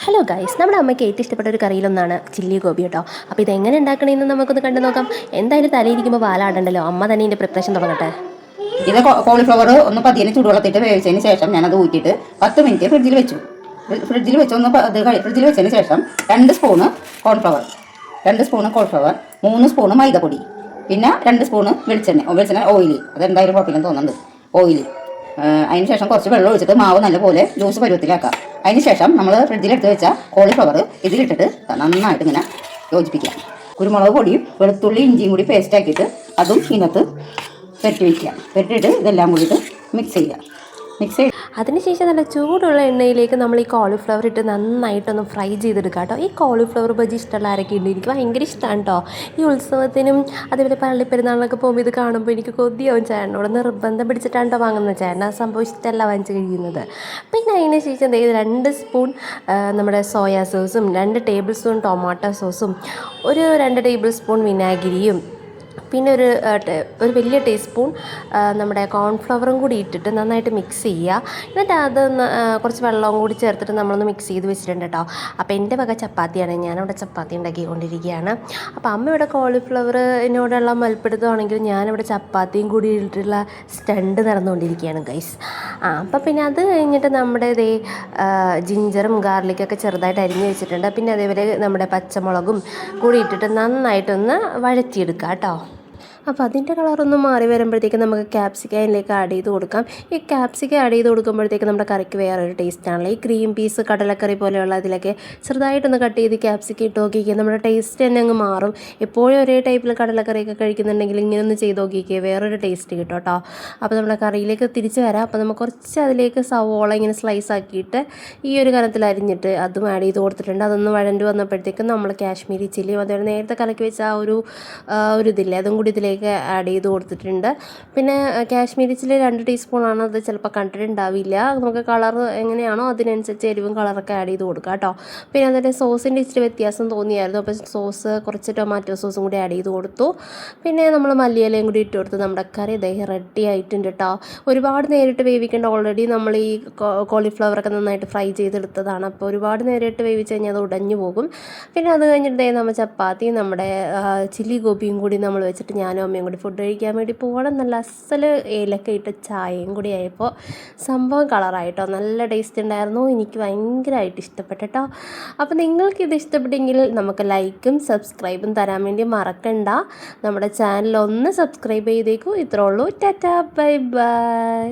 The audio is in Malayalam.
ഹലോ ഗൈസ്, നമ്മുടെ അമ്മയ്ക്ക് ഏറ്റവും ഇഷ്ടപ്പെട്ട ഒരു കറിയിലൊന്നാണ് ചില്ലി ഗോബി കേട്ടോ. അപ്പോൾ ഇതെങ്ങനെ ഉണ്ടാക്കണമെന്ന് നമുക്കൊന്ന് കണ്ടു നോക്കാം. എന്തായാലും തലയിരിക്കുമ്പോൾ പാലാടണ്ടല്ലോ, അമ്മ തന്നെ ഇതിൻ്റെ പ്രിപ്പറേഷൻ തുടങ്ങട്ടെ. ഇത് കോളിഫ്ലവർ ഒന്ന് പതിയെ ചൂടുവെള്ളത്തിട്ട് വേവിച്ചതിന് ശേഷം ഞാനത് ഊറ്റിയിട്ട് 10 മിനിറ്റ് ഫ്രിഡ്ജിൽ വെച്ചു. ഫ്രിഡ്ജിൽ വെച്ചതിന് ശേഷം 2 സ്പൂണ് കോൺഫ്ലവർ, 3 സ്പൂണ് മൈദപ്പൊടി, പിന്നെ 2 സ്പൂണ് വെളിച്ചെണ്ണ ഓയിൽ, അതെന്തായാലും കുഴപ്പമില്ലെന്ന് തോന്നുന്നുണ്ട്, ഓയിൽ. അതിന് ശേഷം കുറച്ച് വെള്ളം ഒഴിച്ചിട്ട് മാവ് നല്ലപോലെ ജ്യൂസ് പരുവത്തിലാക്കാം. അതിന് ശേഷം നമ്മൾ ഫ്രിഡ്ജിലെടുത്ത് വെച്ച കോളിഫ്ലവർ ഇതിലിട്ടിട്ട് നന്നായിട്ട് ഇങ്ങനെ യോജിപ്പിക്കുക. കുരുമുളക് പൊടിയും വെളുത്തുള്ളി ഇഞ്ചിയും കൂടി പേസ്റ്റ് ആക്കിയിട്ട് അതും ഇതിനകത്ത് പെരട്ടി വയ്ക്കുക. പെരട്ടിയിട്ട് ഇതെല്ലാം കൂടിയിട്ട് മിക്സ് ചെയ്യുക. അതിനുശേഷം നല്ല ചൂടുള്ള എണ്ണയിലേക്ക് നമ്മൾ ഈ കോളിഫ്ലവർ ഇട്ട് നന്നായിട്ടൊന്ന് ഫ്രൈ ചെയ്തെടുക്കുക കേട്ടോ. ഈ കോളിഫ്ലവർ ബജി ഇഷ്ടമുള്ള ആരൊക്കെ ഉണ്ട്? എനിക്ക് ഭയങ്കര ഇഷ്ടമാണ് കേട്ടോ. ഈ ഉത്സവത്തിനും അതേപോലെ പള്ളിപ്പെരുന്നാളിനൊക്കെ പോകുമ്പോൾ ഇത് കാണുമ്പോൾ എനിക്ക് കൊതിയാവും. ചേട്ടനോട് നിർബന്ധം പിടിച്ചിട്ടാണ് കേട്ടോ വാങ്ങുന്നത്. ചേട്ടൻ ആ സംഭവം ഇഷ്ടമല്ല വാങ്ങിച്ച് കഴിയുന്നത്. പിന്നെ അതിന് ശേഷം 2 സ്പൂൺ നമ്മുടെ സോയാ സോസും 2 ടേബിൾ സ്പൂൺ ടൊമാറ്റോ സോസും 2 ടേബിൾ സ്പൂൺ വിനാഗിരിയും പിന്നെ ഒരു വലിയ ടീസ്പൂൺ നമ്മുടെ കോൺഫ്ലവറും കൂടി ഇട്ടിട്ട് നന്നായിട്ട് മിക്സ് ചെയ്യുക. എന്നിട്ട് അത് കുറച്ച് വെള്ളവും കൂടി ചേർത്തിട്ട് നമ്മളൊന്ന് മിക്സ് ചെയ്ത് വെച്ചിട്ടുണ്ട് കേട്ടോ. അപ്പോൾ എൻ്റെ വക ചപ്പാത്തിയാണ്, ഞാനിവിടെ ചപ്പാത്തി ഉണ്ടാക്കിക്കൊണ്ടിരിക്കുകയാണ്. അപ്പോൾ അമ്മ ഇവിടെ കോളിഫ്ലവറിനോടുള്ള മൽപ്പിടുത്തമാണെങ്കിൽ ഞാനിവിടെ ചപ്പാത്തിയും കൂടി ഇട്ടിട്ടുള്ള സ്റ്റണ്ട് നടന്നുകൊണ്ടിരിക്കുകയാണ് ഗൈസ്. അപ്പോൾ പിന്നെ അത് കഴിഞ്ഞിട്ട് നമ്മുടെ ജിഞ്ചറും ഗാർലിക്കൊക്കെ ചെറുതായിട്ട് അരിഞ്ഞ് വെച്ചിട്ടുണ്ട്. പിന്നെ അതേപോലെ നമ്മുടെ പച്ചമുളകും കൂടി ഇട്ടിട്ട് നന്നായിട്ടൊന്ന് വഴറ്റിയെടുക്കുക കേട്ടോ. അപ്പോൾ അതിൻ്റെ കളറൊന്ന് മാറി വരുമ്പോഴത്തേക്ക് നമുക്ക് ക്യാപ്സിക്കം അതിലേക്ക് ആഡ് ചെയ്ത് കൊടുക്കാം. ഈ ക്യാപ്സിക്കം ആഡ് ചെയ്ത് കൊടുക്കുമ്പോഴത്തേക്ക് നമ്മുടെ കറിക്ക് വേറൊരു ടേസ്റ്റാണല്ലോ. ഈ ക്രീം പീസ് കടലക്കറി പോലെയുള്ള അതിലൊക്കെ ചെറുതായിട്ടൊന്ന് കട്ട് ചെയ്ത് ക്യാപ്സിക്കം ഇട്ട് നോക്കിക്കുക, നമ്മുടെ ടേസ്റ്റ് തന്നെ അങ്ങ് മാറും. എപ്പോഴും ഒരേ ടൈപ്പിൽ കടലക്കറിയൊക്കെ കഴിക്കുന്നുണ്ടെങ്കിൽ ഇങ്ങനെ ഒന്ന് ചെയ്ത് നോക്കിക്കുക, വേറൊരു ടേസ്റ്റ് കിട്ടും കേട്ടോ. അപ്പോൾ നമ്മുടെ കറിയിലേക്ക് തിരിച്ച് വരാം. അപ്പോൾ നമുക്ക് കുറച്ച് അതിലേക്ക് സവോള ഇങ്ങനെ സ്ലൈസ് ആക്കിയിട്ട് ഈ ഒരു കനത്തിൽ അരിഞ്ഞിട്ട് അതും ആഡ് ചെയ്ത് കൊടുത്തിട്ടുണ്ട്. അതൊന്ന് വഴണ്ട് വന്നപ്പോഴത്തേക്കും നമ്മൾ കാശ്മീരി ചില്ലിയും അതുപോലെ നേരത്തെ കലക്കി വെച്ച ഒരു ഇതില്ലേ അതും കൂടി ഇതിലേക്ക് ആഡ് ചെയ്ത് കൊടുത്തിട്ടുണ്ട്. പിന്നെ കാശ്മീരി ചില്ലി 2 ടീസ്പൂണാണ്. അത് ചിലപ്പോൾ കണ്ടിട്ടുണ്ടാവില്ല. നമുക്ക് കളർ എങ്ങനെയാണോ അതിനനുസരിച്ച് എരിവും കളറൊക്കെ ആഡ് ചെയ്ത് കൊടുക്കുക കേട്ടോ. പിന്നെ അതിൻ്റെ സോസിൻ്റെ ഇച്ചിരി വ്യത്യാസം തോന്നിയായിരുന്നു. അപ്പോൾ സോസ് കുറച്ച് ടൊമാറ്റോ സോസും കൂടി ആഡ് ചെയ്ത് കൊടുത്തു. പിന്നെ നമ്മൾ മല്ലിയിലയും കൂടി ഇട്ട് കൊടുത്ത് നമ്മുടെ കറി റെഡി ആയിട്ടുണ്ട് കേട്ടോ. ഒരുപാട് നേരിട്ട് വേവിക്കേണ്ട, ഓൾറെഡി നമ്മൾ ഈ കോളിഫ്ലവറൊക്കെ നന്നായിട്ട് ഫ്രൈ ചെയ്തെടുത്തതാണ്. അപ്പോൾ ഒരുപാട് നേരിട്ട് വേവിച്ച് കഴിഞ്ഞാൽ അത് ഉടഞ്ഞു പോകും. പിന്നെ അത് കഴിഞ്ഞിട്ട് നമ്മൾ ചപ്പാത്തി നമ്മുടെ ചില്ലി ഗോപിയും കൂടി നമ്മൾ വെച്ചിട്ട് ഞാനും അമ്മയും കൂടി ഫുഡ് കഴിക്കാൻ വേണ്ടി പോകണം. നല്ല അസൽ ഏലക്ക ഇട്ട് ചായയും കൂടി ആയപ്പോൾ സംഭവം കളറായിട്ടോ, നല്ല ടേസ്റ്റ് ഉണ്ടായിരുന്നു. എനിക്ക് ഭയങ്കരമായിട്ട് ഇഷ്ടപ്പെട്ടു കേട്ടോ. അപ്പോൾ നിങ്ങൾക്കിത് ഇഷ്ടപ്പെട്ടെങ്കിൽ നമുക്ക് ലൈക്കും സബ്സ്ക്രൈബും തരാൻ വേണ്ടി മറക്കണ്ട. നമ്മുടെ ചാനൽ ഒന്ന് സബ്സ്ക്രൈബ് ചെയ്തേക്കൂ. ഇത്രേ ഉള്ളൂ. Tata, bye bye.